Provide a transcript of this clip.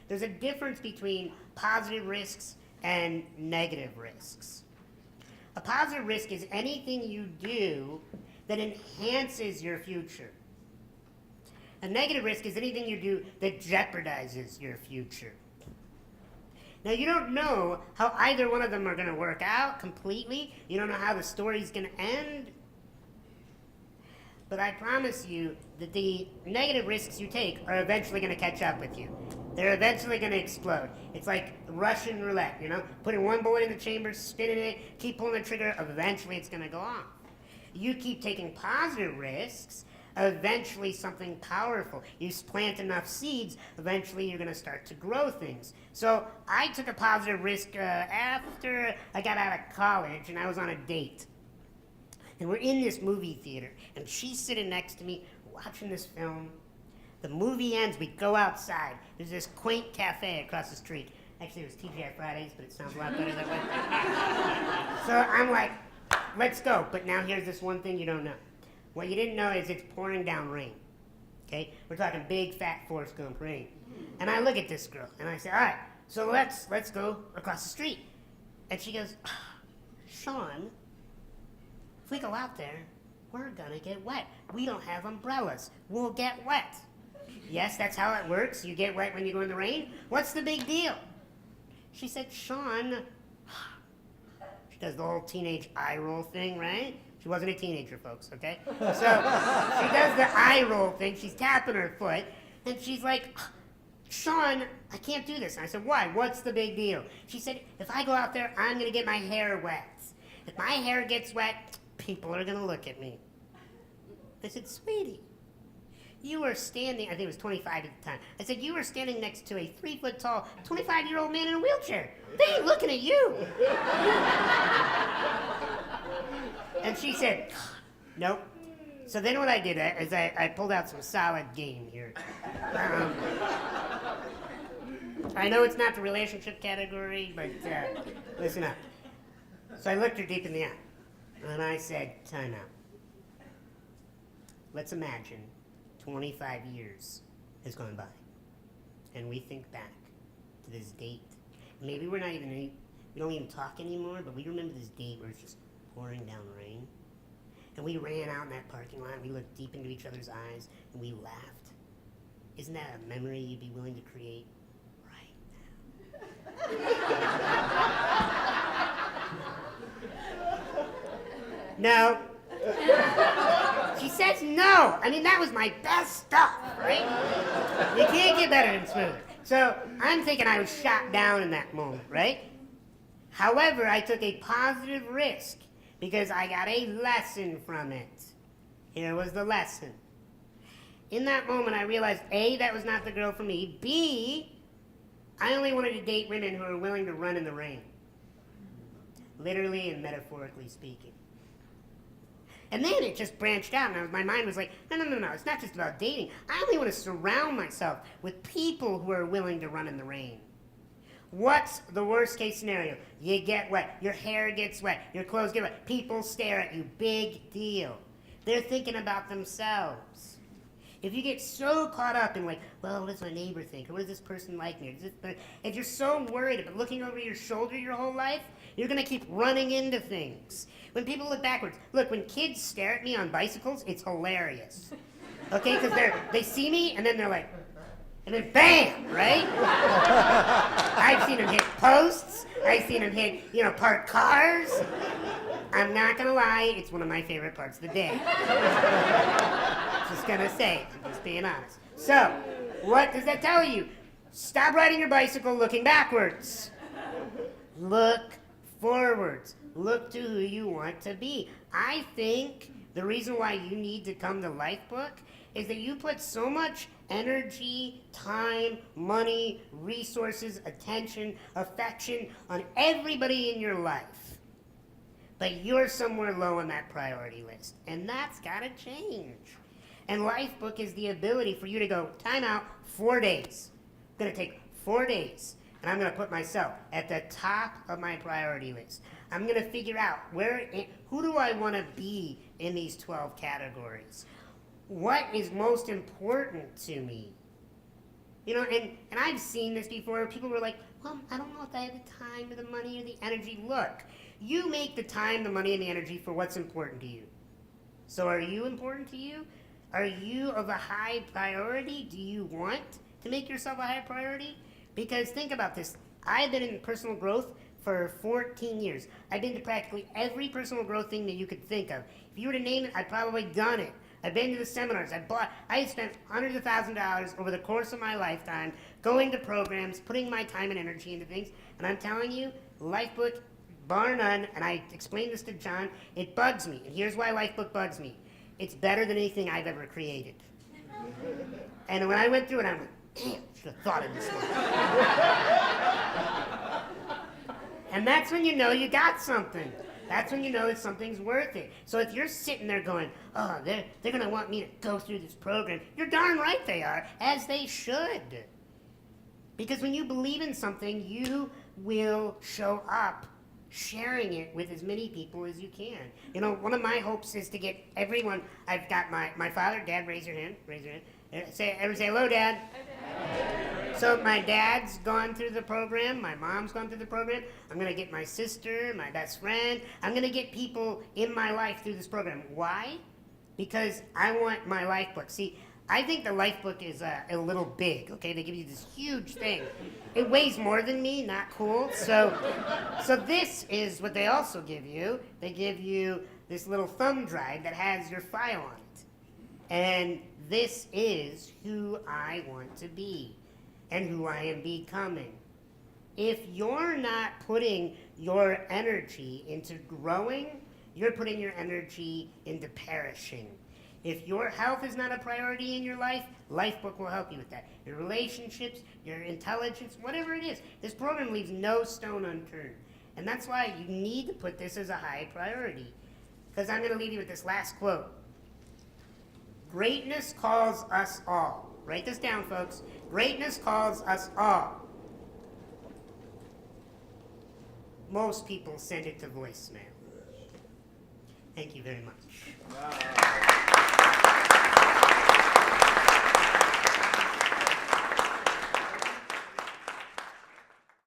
there's a difference between positive risks and negative risks. A positive risk is anything you do that enhances your future. A negative risk is anything you do that jeopardizes your future. Now, you don't know how either one of them are going to work out completely. You don't know how the story's going to end. But I promise you that the negative risks you take are eventually going to catch up with you. They're eventually going to explode. It's like Russian roulette, you know? Putting one bullet in the chamber, spinning it, keep pulling the trigger, eventually it's going to go off. You keep taking positive risks, eventually something powerful. You plant enough seeds, eventually you're going to start to grow things. So I took a positive risk after I got out of college, and I was on a date. And we're in this movie theater, and she's sitting next to me watching this film. The movie ends, we go outside. There's this quaint cafe across the street. Actually, it was TGI Fridays, but it sounds a lot better that way. So I'm like, let's go. But now here's this one thing you don't know. What you didn't know is it's pouring down rain. Okay? We're talking big, fat Forrest Gump rain. And I look at this girl, and I say, all right, so let's go across the street. And she goes, Sean, if we go out there, we're gonna get wet. We don't have umbrellas. We'll get wet. Yes, that's how it works. You get wet when you go in the rain. What's the big deal? She said, Sean, she does the whole teenage eye roll thing, right? She wasn't a teenager, folks, okay? So she does the eye roll thing. She's tapping her foot, and she's like, Sean, I can't do this. And I said, why? What's the big deal? She said, if I go out there, I'm gonna get my hair wet. If my hair gets wet, people are going to look at me. I said, sweetie, you were standing, I think it was 25 at the time. I said, you were standing next to a 3-foot-tall, 25-year-old man in a wheelchair. They ain't looking at you. And she said, nope. So then what I did is I pulled out some solid game here. I know it's not the relationship category, but listen up. So I looked her deep in the eye. And I said, time out. Let's imagine 25 years has gone by. And we think back to this date. Maybe we don't even talk anymore, but we remember this date where it's just pouring down rain. And we ran out in that parking lot, we looked deep into each other's eyes, and we laughed. Isn't that a memory you'd be willing to create right now? No. She says no. I mean, that was my best stuff, right? You can't get better than smoother. So I'm thinking I was shot down in that moment, right? However, I took a positive risk because I got a lesson from it. Here was the lesson. In that moment, I realized, A, that was not the girl for me. B, I only wanted to date women who are willing to run in the rain. Literally and metaphorically speaking. And then it just branched out, and my mind was like, no, it's not just about dating. I only want to surround myself with people who are willing to run in the rain. What's the worst case scenario? You get wet, your hair gets wet, your clothes get wet, people stare at you, big deal. They're thinking about themselves. If you get so caught up in like, well, what does my neighbor think? Or what does this person like me? If you're so worried about looking over your shoulder your whole life, you're going to keep running into things. When people look backwards, look, when kids stare at me on bicycles, it's hilarious. Okay, because they see me, and then they're like, and then bam, right? I've seen them hit posts. I've seen them hit, parked cars. I'm not going to lie, it's one of my favorite parts of the day. Just going to say it, I'm just being honest. So, what does that tell you? Stop riding your bicycle looking backwards. Look forwards. Look to who you want to be. I think the reason why you need to come to Lifebook is that you put so much energy, time, money, resources, attention, affection on everybody in your life. But you're somewhere low on that priority list. And that's got to change. And Lifebook is the ability for you to go, time out, 4 days. I'm going to take 4 days. And I'm going to put myself at the top of my priority list. I'm going to figure out who do I want to be in these 12 categories? What is most important to me? You know, and I've seen this before. People were like, well, I don't know if I have the time or the money or the energy. Look, you make the time, the money, and the energy for what's important to you. So are you important to you? Are you of a high priority? Do you want to make yourself a high priority? Because think about this. I've been in personal growth for 14 years. I've been to practically every personal growth thing that you could think of. If you were to name it, I've probably done it. I've been to the seminars. I spent hundreds of thousands of dollars over the course of my lifetime going to programs, putting my time and energy into things. And I'm telling you, Lifebook, bar none, and I explained this to John, it bugs me. And here's why Lifebook bugs me. It's better than anything I've ever created. And when I went through it, I'm like, damn, should have thought of this one. And that's when you know you got something. That's when you know that something's worth it. So if you're sitting there going, oh, they're going to want me to go through this program, you're darn right they are, as they should. Because when you believe in something, you will show up sharing it with as many people as you can. You know, one of my hopes is to get everyone. I've got my father. Dad, raise your hand. Raise your hand. Everyone say hello, Dad. So my dad's gone through the program. My mom's gone through the program. I'm going to get my sister, my best friend. I'm going to get people in my life through this program. Why? Because I want my life book. See, I think the Lifebook is a little big, okay? They give you this huge thing. It weighs more than me, not cool. So this is what they also give you. They give you this little thumb drive that has your file on it. And this is who I want to be and who I am becoming. If you're not putting your energy into growing, you're putting your energy into perishing. If your health is not a priority in your life, Lifebook will help you with that. Your relationships, your intelligence, whatever it is. This program leaves no stone unturned. And that's why you need to put this as a high priority. Because I'm going to leave you with this last quote. Greatness calls us all. Write this down, folks. Greatness calls us all. Most people send it to voicemail. Thank you very much. Wow.